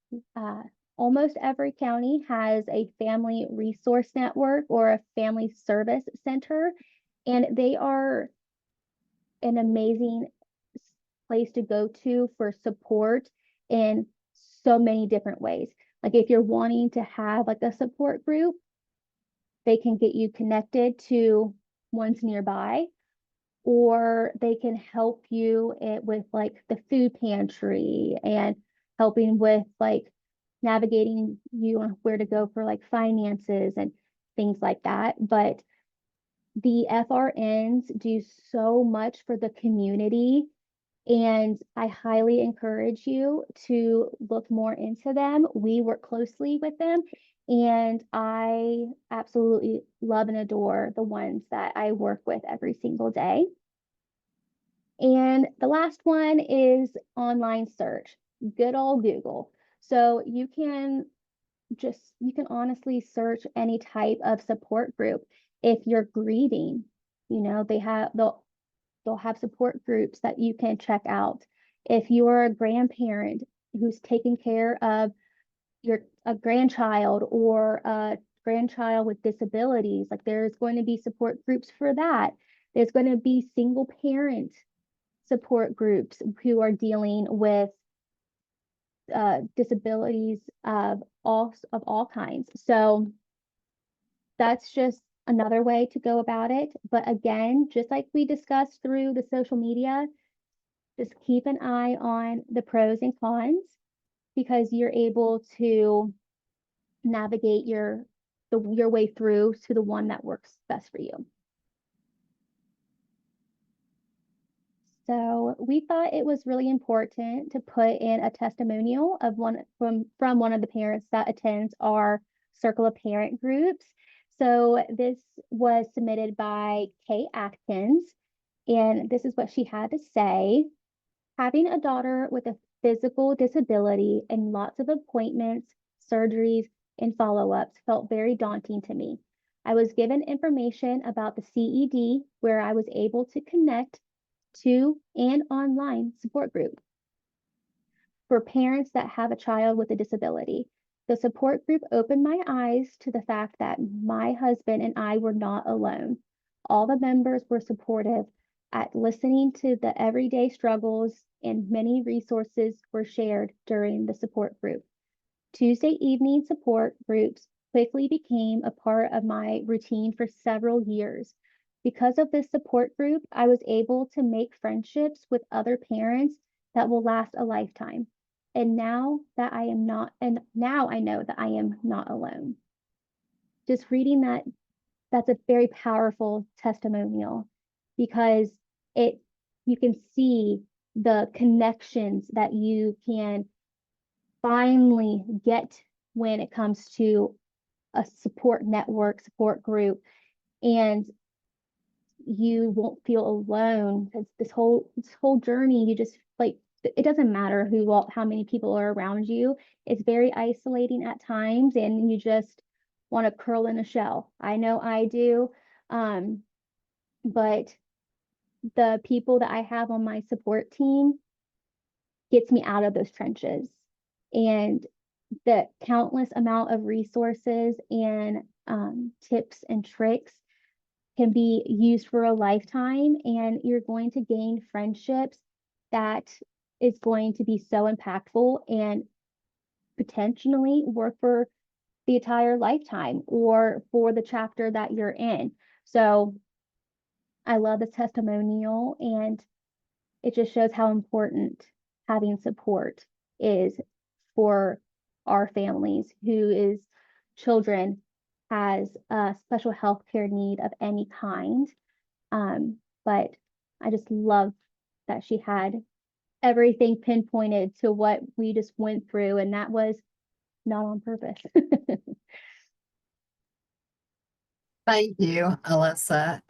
almost every county has a family resource network or a family service center, and they are an amazing place to go to for support in so many different ways. Like if you're wanting to have like a support group, they can get you connected to ones nearby, or they can help you with like the food pantry and helping with like navigating you on where to go for like finances and things like that. But the FRNs do so much for the community, and I highly encourage you to look more into them. We work closely with them, and I absolutely love and adore the ones that I work with every single day. And the last one is online search, good old Google. So you can honestly search any type of support group. If you're grieving, they'll have support groups that you can check out. If you're a grandparent who's taking care of a grandchild or a grandchild with disabilities, like there's going to be support groups for that. There's going to be single parent support groups who are dealing with disabilities of all kinds. So that's just another way to go about it. But again, just like we discussed through the social media, just keep an eye on the pros and cons, because you're able to navigate your way through to the one that works best for you. So we thought it was really important to put in a testimonial of one from one of the parents that attends our Circle of Parent groups. So this was submitted by Kay Atkins, and this is what she had to say. Having a daughter with a physical disability and lots of appointments, surgeries, and follow-ups felt very daunting to me. I was given information about the CED where I was able to connect to an online support group for parents that have a child with a disability. The support group opened my eyes to the fact that my husband and I were not alone. All the members were supportive at listening to the everyday struggles, and many resources were shared during the support group. Tuesday evening support groups quickly became a part of my routine for several years. Because of this support group, I was able to make friendships with other parents that will last a lifetime. And now I know that I am not alone. Just reading that, that's a very powerful testimonial because you can see the connections that you can finally get when it comes to a support network, support group, and you won't feel alone. It's this whole journey, you just like, it doesn't matter how many people are around you. It's very isolating at times, and you just want to curl in a shell. I know I do. But the people that I have on my support team gets me out of those trenches. And the countless amount of resources and tips and tricks can be used for a lifetime, and you're going to gain friendships that is going to be so impactful and potentially work for the entire lifetime or for the chapter that you're in. So I love the testimonial, and it just shows how important having support is for our families whose children has a special health care need of any kind. But I just love that she had everything pinpointed to what we just went through, and that was not on purpose.
Thank you, Alyssa.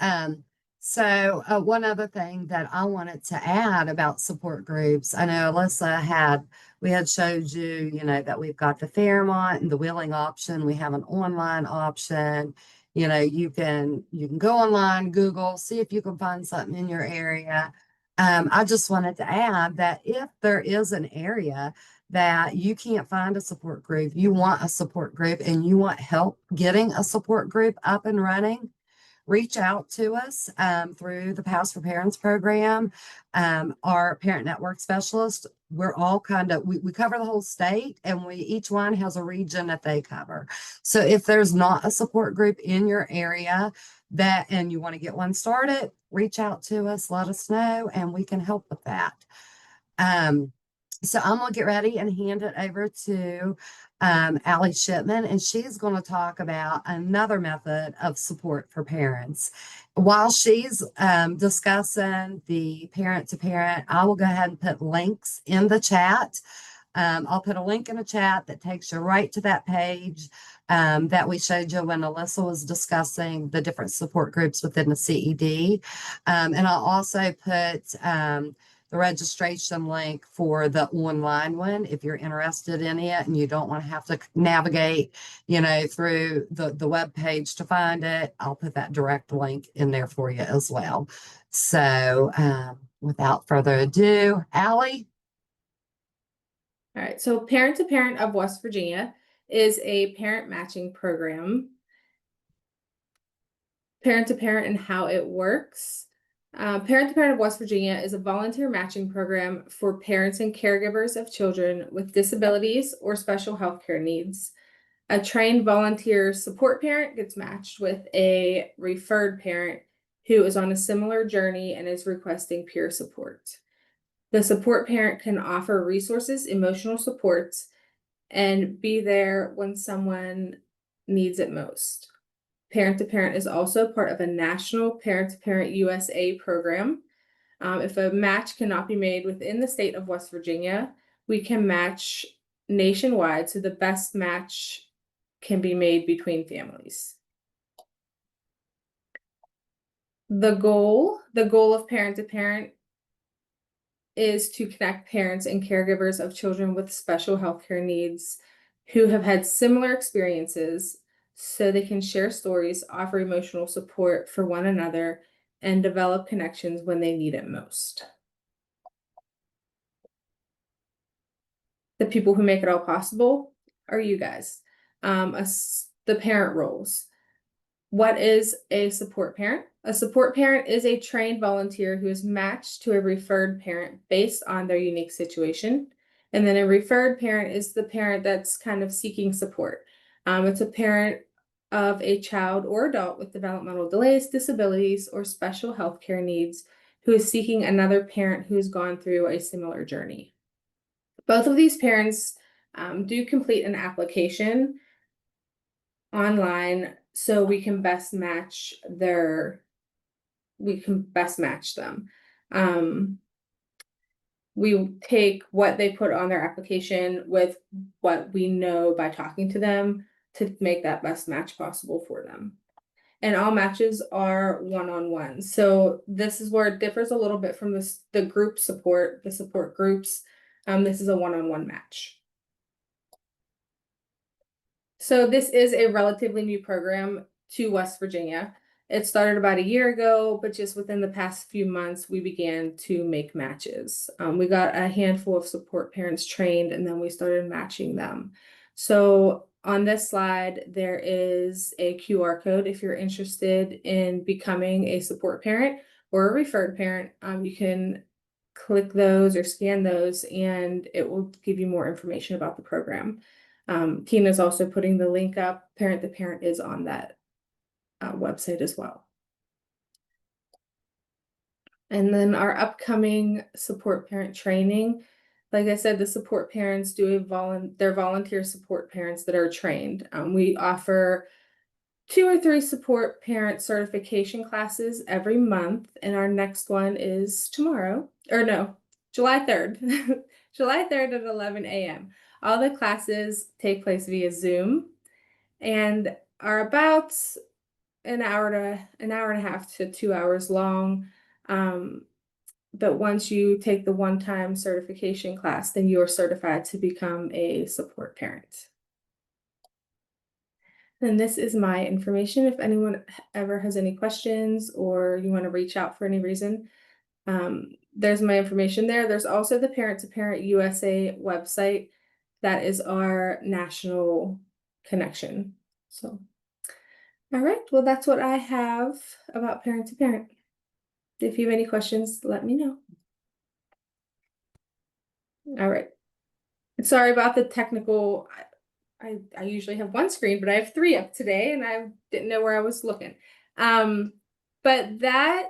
So one other thing that I wanted to add about support groups, I know Alyssa we had showed you, that we've got the Fairmont and the Wheeling option. We have an online option. You can go online, Google, see if you can find something in your area. I just wanted to add that if there is an area that you can't find a support group, you want a support group and you want help getting a support group up and running, reach out to us through the Pals for Parents program. Our parent network specialist, we're all we cover the whole state, and each one has a region that they cover. So if there's not a support group in your area and you want to get one started, reach out to us, let us know, and we can help with that. So I'm going to get ready and hand it over to Allie Shipman, and she's going to talk about another method of support for parents. While she's discussing the parent to parent, I will go ahead and put links in the chat. I'll put a link in the chat that takes you right to that page that we showed you when Alyssa was discussing the different support groups within the CED. And I'll also put the registration link for the online one if you're interested in it and you don't want to have to navigate, through the web page to find it. I'll put that direct link in there for you as well. So without further ado, Allie.
All right, so Parent to Parent of West Virginia is a parent matching program. Parent to Parent and how it works. Parent to Parent of West Virginia is a volunteer matching program for parents and caregivers of children with disabilities or special health care needs. A trained volunteer support parent gets matched with a referred parent who is on a similar journey and is requesting peer support. The support parent can offer resources, emotional supports, and be there when someone needs it most. Parent to Parent is also part of a national Parent to Parent USA program. If a match cannot be made within the state of West Virginia, we can match nationwide, so the best match can be made between families. The goal of Parent to Parent is to connect parents and caregivers of children with special healthcare needs who have had similar experiences so they can share stories, offer emotional support for one another, and develop connections when they need it most. The people who make it all possible are you guys. The parent roles. What is a support parent? A support parent is a trained volunteer who is matched to a referred parent based on their unique situation. And then a referred parent is the parent that's kind of seeking support. It's a parent of a child or adult with developmental delays, disabilities, or special healthcare needs who is seeking another parent who has gone through a similar journey. Both of these parents do complete an application online so we can best match them. We take what they put on their application with what we know by talking to them to make that best match possible for them. And all matches are one-on-one. So this is where it differs a little bit from the group support, the support groups. This is a one-on-one match. So this is a relatively new program to West Virginia. It started about a year ago, but just within the past few months, we began to make matches. We got a handful of support parents trained, and then we started matching them. So on this slide, there is a QR code. If you're interested in becoming a support parent or a referred parent, you can click those or scan those, and it will give you more information about the program. Tina's also putting the link up. Parent to Parent is on that website as well. And then our upcoming support parent training, like I said, the support parents do they're volunteer support parents that are trained. We offer 2 or 3 support parent certification classes every month, and our next one is tomorrow, or no, July 3rd. July 3rd at 11 a.m. All the classes take place via Zoom and are about an hour and a half to 2 hours long. But once you take the one-time certification class, then you are certified to become a support parent. And this is my information. If anyone ever has any questions or you want to reach out for any reason, there's my information there. There's also the Parent to Parent USA website. That is our national connection. So, all right, well, that's what I have about Parent to Parent. If you have any questions, let me know. All right. Sorry about the technical. I usually have one screen, but I have 3 up today, and I didn't know where I was looking. But that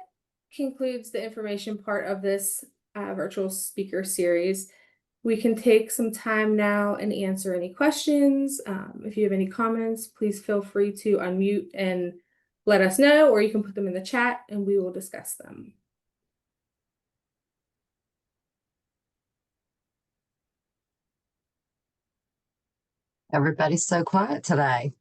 concludes the information part of this virtual speaker series. We can take some time now and answer any questions. If you have any comments, please feel free to unmute and let us know, or you can put them in the chat and we will discuss them.
Everybody's so quiet today.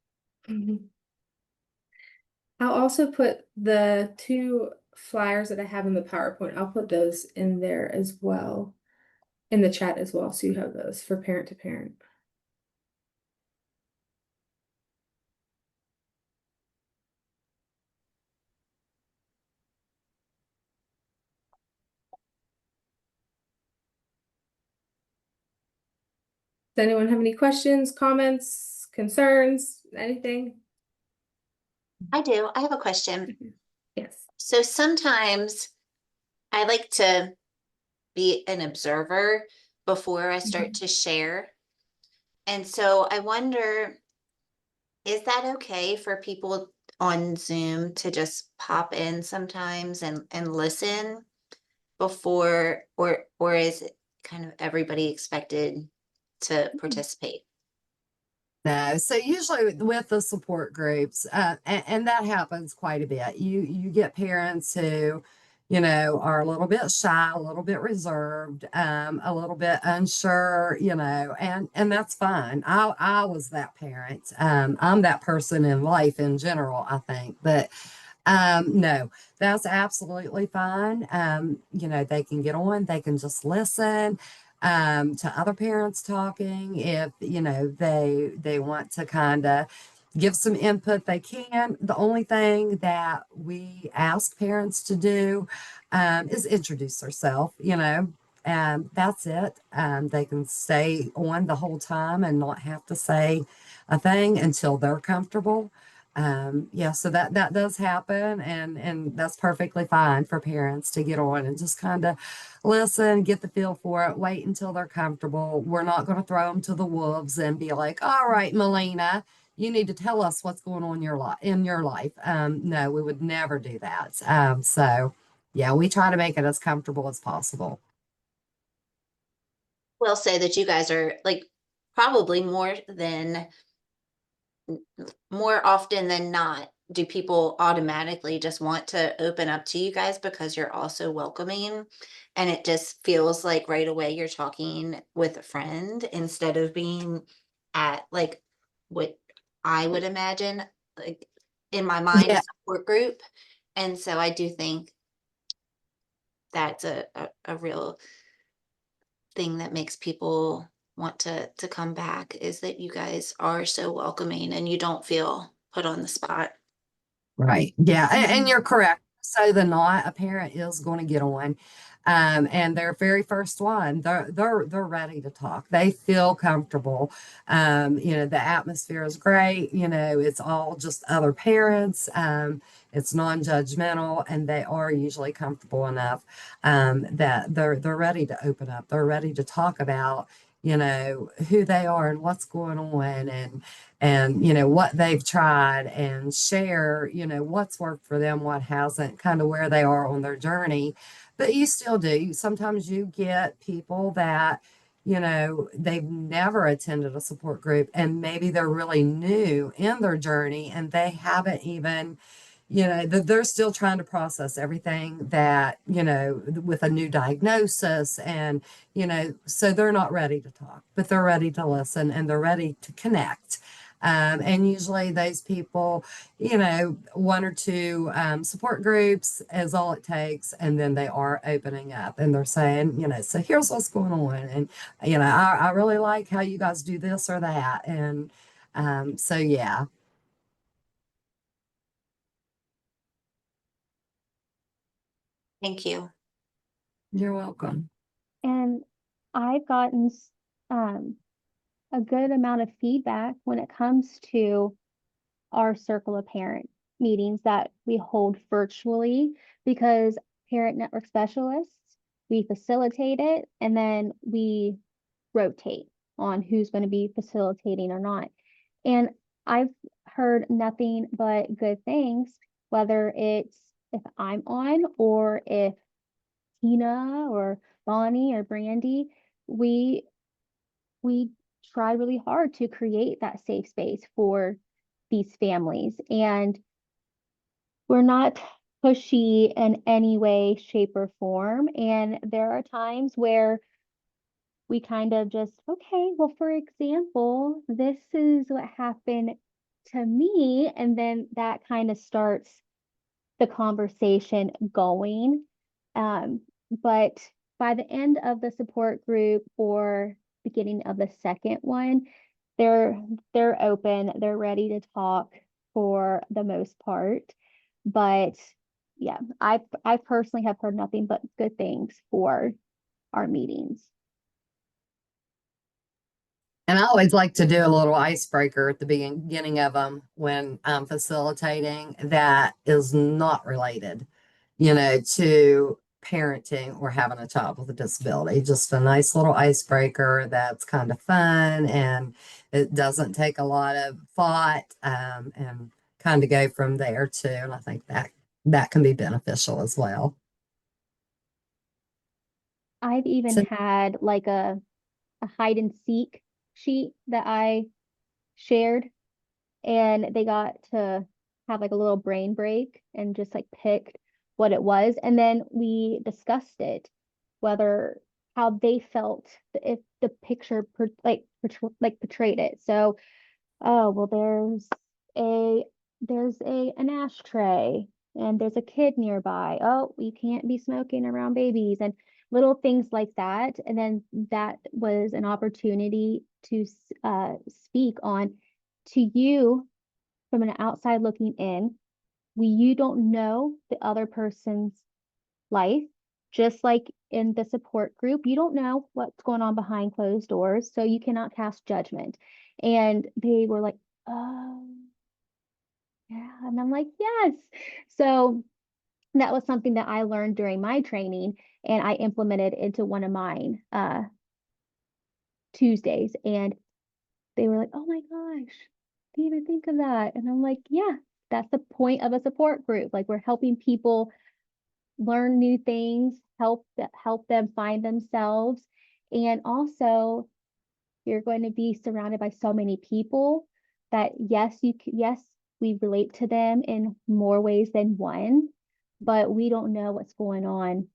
I'll also put the 2 flyers that I have in the PowerPoint. I'll put those in there as well, in the chat as well, so you have those for Parent to Parent. Does anyone have any questions, comments, concerns, anything?
I do. I have a question.
Yes.
So sometimes I like to be an observer before I start to share. And so I wonder, is that okay for people on Zoom to just pop in sometimes and listen before, or is it kind of everybody expected to participate?
No, so usually with the support groups, and that happens quite a bit. You get parents who, are a little bit shy, a little bit reserved, a little bit unsure, and that's fine. I was that parent. I'm that person in life in general, I think, but no, that's absolutely fine. They can get on, they can just listen to other parents talking. If they want to kind of give some input, they can. The only thing that we ask parents to do is introduce themselves, and that's it. They can stay on the whole time and not have to say a thing until they're comfortable. Yeah, so that does happen, and that's perfectly fine for parents to get on and just kind of listen, get the feel for it, wait until they're comfortable. We're not going to throw them to the wolves and be like, all right, Melina, you need to tell us what's going on in your life. No, we would never do that. So yeah, we try to make it as comfortable as possible.
Will say that you guys are like probably more often than not, do people automatically just want to open up to you guys because you're also welcoming? And it just feels like right away you're talking with a friend instead of being at like what I would imagine, like in my mind, a
Yeah,
support group. And so I do think that's a real thing that makes people want to come back is that you guys are so welcoming and you don't feel put on the spot.
right. Yeah, and you're correct. So the not a parent is going to get on, and their very first one, they're ready to talk. They feel comfortable. The atmosphere is great. It's all just other parents. It's non-judgmental, and they are usually comfortable enough that they're ready to open up. They're ready to talk about who they are and what's going on, and what they've tried, and share what's worked for them, what hasn't, kind of where they are on their journey. But you still do sometimes you get people that they've never attended a support group, and maybe they're really new in their journey, and they haven't even that they're still trying to process everything that with a new diagnosis, and so they're not ready to talk, but they're ready to listen, and they're ready to connect. And usually those people, one or two support groups is all it takes. And then they are opening up, and they're saying, so here's what's going on. And, I really like how you guys do this or that. And so, yeah.
Thank you.
You're welcome.
And I've gotten a good amount of feedback when it comes to our circle of parent meetings that we hold virtually, because parent network specialists, we facilitate it and then we rotate on who's going to be facilitating or not. And I've heard nothing but good things, whether it's if I'm on or if Tina or Bonnie or Brandy, we we try really hard to create that safe space for these families. And we're not pushy in any way, shape, or form. And there are times where we kind of just, okay, well, for example, this is what happened to me. And then that kind of starts the conversation going. But by the end of the support group or beginning of the second one, they're they're open, they're ready to talk for the most part. But yeah, I personally have heard nothing but good things for our meetings.
And I always like to do a little icebreaker at the beginning of them when I'm facilitating that is not related, to parenting or having a child with a disability. Just a nice little icebreaker that's kind of fun, and it doesn't take a lot of thought, and kind of go from there too. And I think that can be beneficial as well.
I've even
So
had like a hide and seek sheet that I shared, and they got to have like a little brain break and just like pick what it was. And then we discussed it, whether how they felt if the picture portrayed it. So, oh, well, a there's an ashtray and there's a kid nearby. Oh, you can't be smoking around babies and little things like that. And then that was an opportunity to speak on to you from an outside looking in. You don't know the other person's life, just like in the support group, you don't know what's going on behind closed doors, so you cannot cast judgment. And they were like, oh, yeah. And I'm like, yes. So that was something that I learned during my training and I implemented into one of mine Tuesdays. And they were like, oh my gosh, didn't even think of that. And I'm like, yeah, that's the point of a support group. Like we're helping people learn new things, help them find themselves. And also you're going to be surrounded by so many people that yes, we relate to them in more ways than one, but we don't know what's going on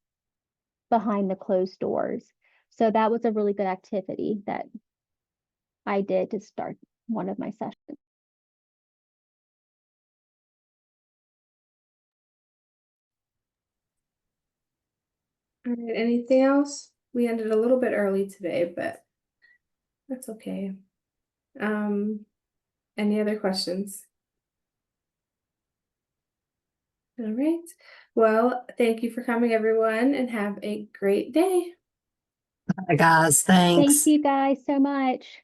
behind the closed doors. So that was a really good activity that I did to start one of my sessions.
All right, anything else? We ended a little bit early today, but that's okay. Any other questions? All right. Well, thank you for coming, everyone, and have a great day.
Hi, guys.
Thank
Thanks.
you guys so much.